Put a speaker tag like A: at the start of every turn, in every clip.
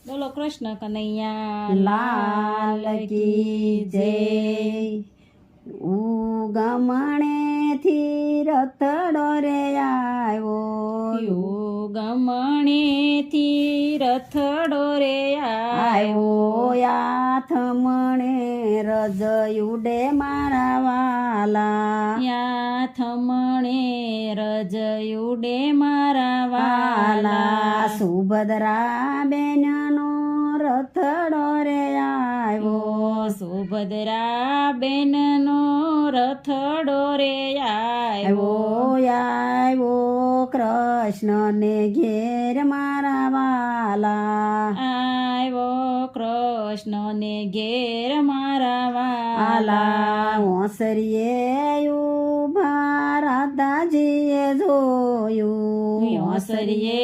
A: બોલો કૃષ્ણ કનૈયા
B: લાલ કી જય. ઉગમણેથી રથડો રે આવ્યો,
A: ગમણેથી રથડો રે આવ્યો,
B: યાથમણે રજયુડે મારા વાલા,
A: યાથમણે રજયુડે મારા વાલા,
B: સુભદ્રા બેનનો રથડો રે આવ્યો,
A: સુભદ્રા બેનનો રથડો રે
B: આવ્યો કૃષ્ણ ને ઘેર મારા વાલા,
A: આવ્યો કૃષ્ણ ને ઘેર મારા વાલા,
B: ઓસરીએ ઉભા રાધાજીએ જોયું,
A: ઓસરીએ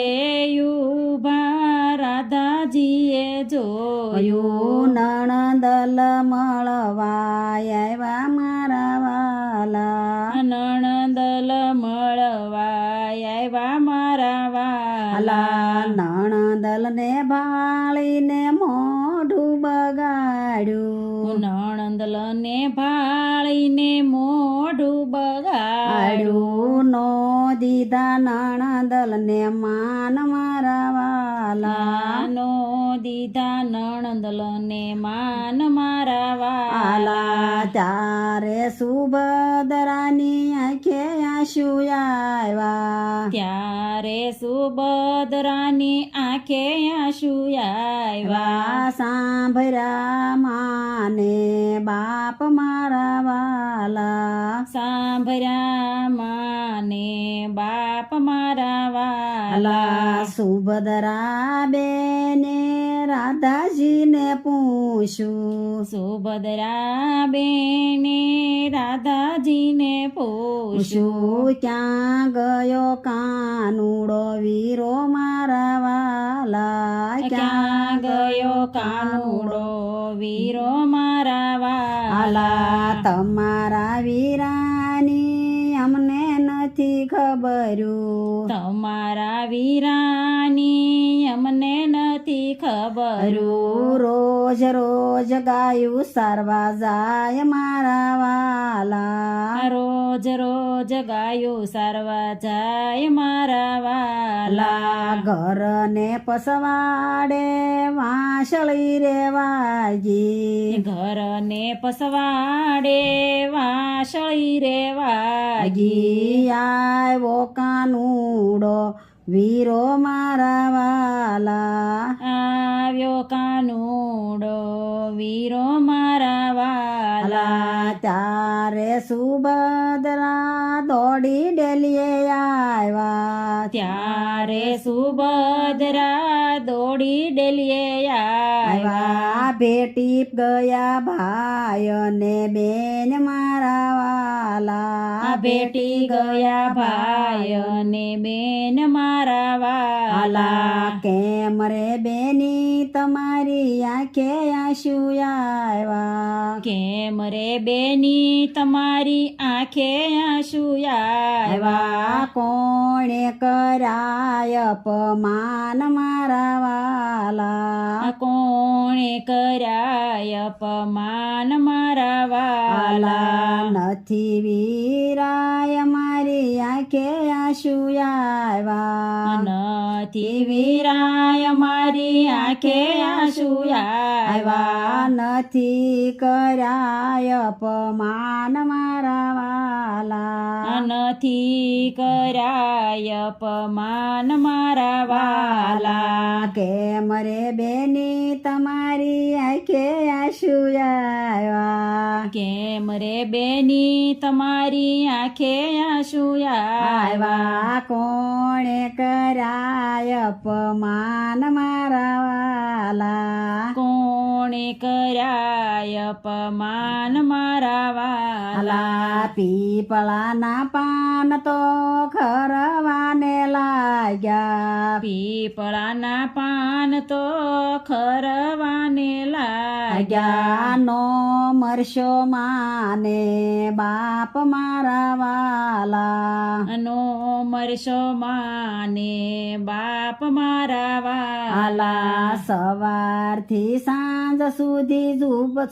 A: ઉભા રાધાજીએ જોયું,
B: નણંદલ મળવા આવ્યા મારા વાલા,
A: નણંદલ મળવા આવ્યા મારા વાલા,
B: નણંદલ ને ભાળીને મોઢું બગાડ્યું,
A: નણંદલ ને ભાળીને મોઢું બગાડ્યું,
B: નો દીધા નણંદલ ને માન મારા વાલા,
A: નો દીધા નણંદલ ને માન મારા વાલા,
B: ત્યારે સુભદ્રાની આંખે આંસુ આવ્યા,
A: ત્યારે સુભદ્રાની આંખે આંસુ આવ્યા,
B: સાંભળ્યા માને બાપ મારા વાલા,
A: સાંભળ્યા માને બાપ મારા વાલા,
B: સુભદ્રા બેને રાધાજીને પૂછ્યું,
A: સુભદ્રા બેને રાધાજીને પૂછ્યું,
B: ક્યાં ગયો કાનુડો વીરો મારા વાલા,
A: ક્યાં ગયો કાનુડો વીરો મારા વાલા,
B: તમારા વીરાની અમને નથી ખબરું,
A: તમારા વીરાની અમને નથી ખબરું,
B: રોજ રોજ ગાયું સારવા જાય મારા વાલા,
A: રોજ રોજ ગાયો સારવા જાય મારા વાલા,
B: ઘરને પસવાડે વાંસળી રે વાગી,
A: ઘરને પસવાડે વાસળી રે વાગી,
B: આવ્યો કાનુડો વીરો મારા વાલા,
A: આવ્યો કાનુડો વીરો મારા વાલા,
B: ત્યારે સુભદ્રા દોડી ડેલીએ આવ્યા,
A: ત્યારે સુભદ્રા દોડી ડેલીએ આવ્યા,
B: ભેટી ગયા ભાઈ અને બેન મારા વાલા,
A: ભેટી ગયા ભાઈ અને બેન મારા વાલા,
B: કેમ રે બેની તમારી આંખે આંસુ આવ્યા,
A: કેમ રે બેની તમારી આંખે આંસુ આવ્યા,
B: કોણે કરાય અપમાન મારા વાલા,
A: કોણે કરાય અપમાન મારા વાલા,
B: નથી વીરાય મારી આંખે આંસુ આવ્યા,
A: નથી વીરાય મારી આંખે આંસુ આવ્યા,
B: નથી કરાય અપમાન મારા વાલા,
A: નથી કરાય અપમાન મારા વાલા,
B: કેમ રે બેની તમારી આંખે આંસુ આવ્યા,
A: કેમ રે બેની તમારી આંખે આંસુ આવ્યા,
B: કોણે કરાય અપમાન મારા વાલા,
A: કોણે કરાય અપમાન મારા વાલા,
B: પીપળાના પાન તો ખરવાને લાગ્યા,
A: પીપળાના પાન તો ખરવાને લાગ્યા,
B: લાગ્યાનો મરશો માને બાપ મારા વાલા
A: નો મરશો માને બાપ મારા વાલા
B: સવારથી સાંજ સુધી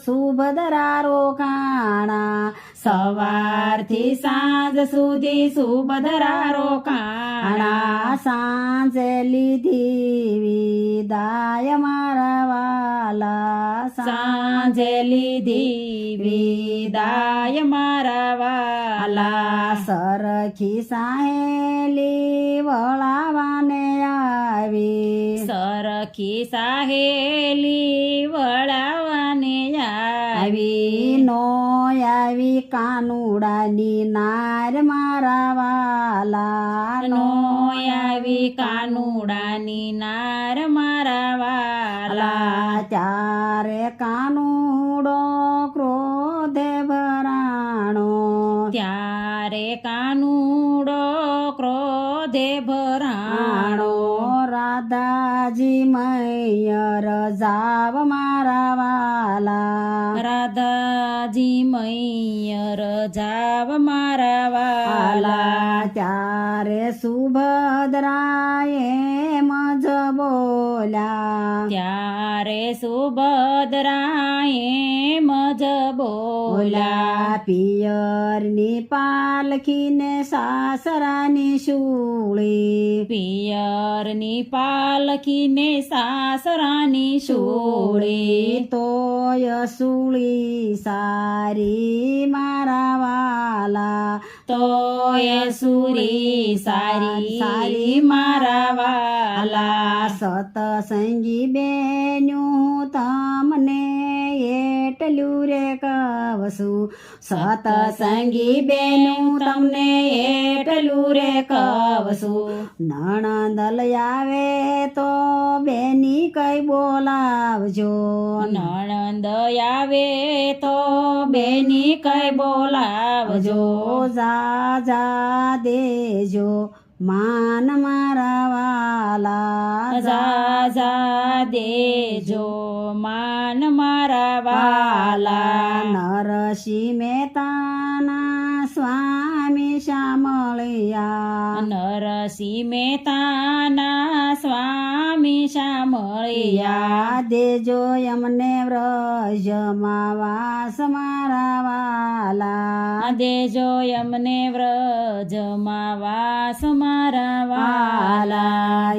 B: સુભદ્રા રોકાણા
A: સવારથી સાંજ સુધી સુભદ્રા રોકાણા
B: સાંજે લીધી વિદાય મારા વાલા
A: સાંજે લીધી વિદાય મારા વાલા
B: સરખી સાહેલી વળાવાને આવી
A: સરખી સાહેલી વળાવાને આવી
B: નો આવી કાનુડાની નાર મારા વાલા
A: નો આવી કાનુડાની નાર મારા વાલા
B: ત્યારે કાનુડો ક્રોધે ભરાણો
A: ત્યારે કાનુડો ક્રોધે ભરાણો
B: રાધાજી મૈયર જાવ મારા વાલા
A: રાધાજી મૈયર જાવ મારા વાલા
B: ત્યારે સુભદ્રાએ મજ બોલ્યા
A: ત્યારે સુભદ્રાએ મજ બોલ્યા
B: પિયરની પાલખીને સાસરાની શૂળી
A: પિયરની પાલખીને સાસરાની શૂળી
B: તોય શૂળી સારી મારા વાલા
A: તોય સુરી સારી મારા વાલા
B: સતસંગી બેન્યું તમને એટલું રે કવશું સતસંગી બેનું તમને એટલું રે કવશું નણંદલ આવે તો બેની કઈ બોલાવજો
A: નણંદ આવે તો બેની કઈ બોલાવજો
B: જા દેજો માન મારા વાલા
A: જા દેજો માન મારા વાલા
B: નરસિંહ મહેતાના સ્વામી શામળિયા
A: નરસિંહ મહેતાના સ્વામી શામળિયા
B: દેજો એમને વ્રજમાં વાસ મારા વાલા
A: દેજો એમને વ્રજમાં વાસ મારા વાલા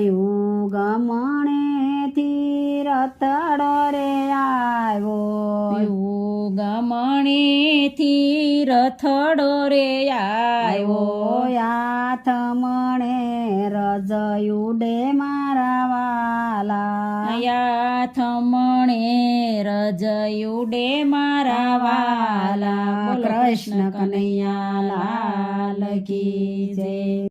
B: ગમણેથી રતડો રે આવ્યો
A: ગમણેથી રથડો રે આવ્યો
B: હાથ મણે રજયુડે મારા વાલા
A: યાથમણે રજયુડે મારા વાલા
B: કૃષ્ણ કનૈયા લાલ કી જય.